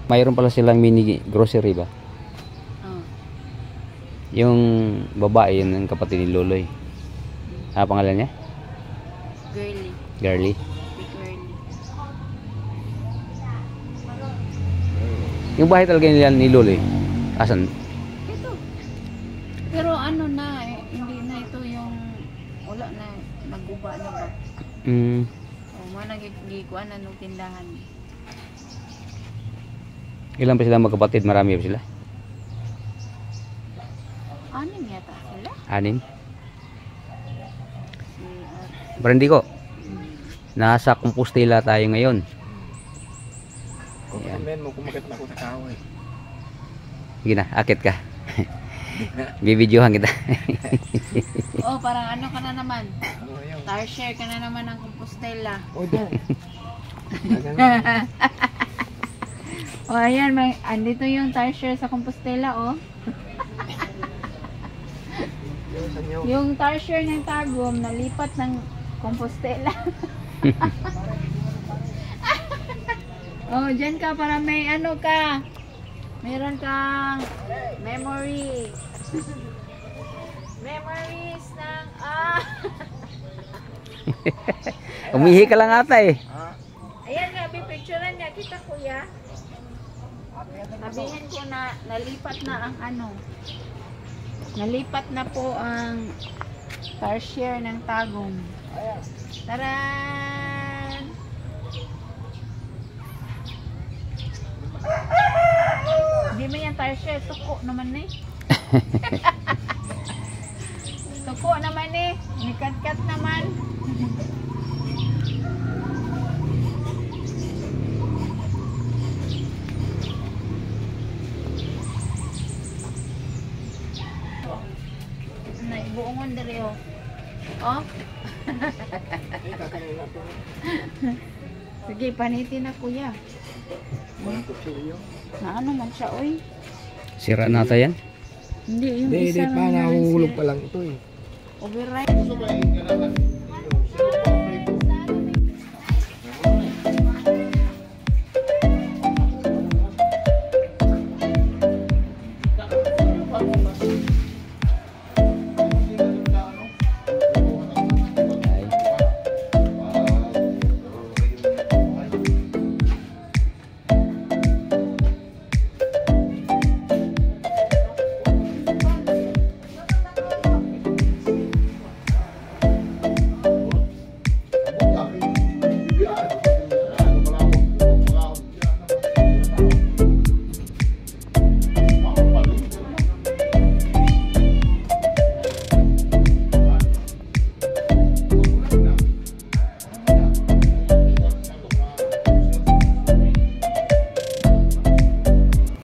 mayroon pala silang mini grocery ba? Oh. Yung babae, yun ang kapatid ni Loloy. Ano pangalan niya? Girly. Girly. Girly. Yung bahay talaga nila ni Loloy. Asan? Ito. Pero ano na, hindi na ito yung wala na, naguba na ba? O, mga nagigikuan na nung tindahan. Ilan pa sila magkapatid? Marami pa sila? 6 yata sila. 6? Brandi ko. Nasa Compostela tayo ngayon. Ayan. Mo kumakit na ako sa kahoy. Sige na, akit ka. Bibidyohan kita. Oh, parang ano ka na naman? Ano yun? Tire share ka na naman ng Compostela. O, doon. O, ayan, andito yung tire share sa Compostela, oh. Yung tire share ng Tagum, nalipat ng Compostela. Oh, dyan ka para may ano ka. Meron kang memory. Memories ng Umihi ka lang ata eh. Ayan nga, pipicturean niya kita, kuya. Sabihin ko na nalipat na ang ano. Nalipat na po ang tarsier ng Tagum. Taran! Hindi mo yan tarsier, tuko naman eh. Tuko naman eh. Nikat-kat naman. Buongon diri oh. Oh. Sige, panitin na kuya. Na ano man siya oy? Sira nata yan? Hindi, yung Hindi, isa pa, nahulog pa lang ito eh. Override.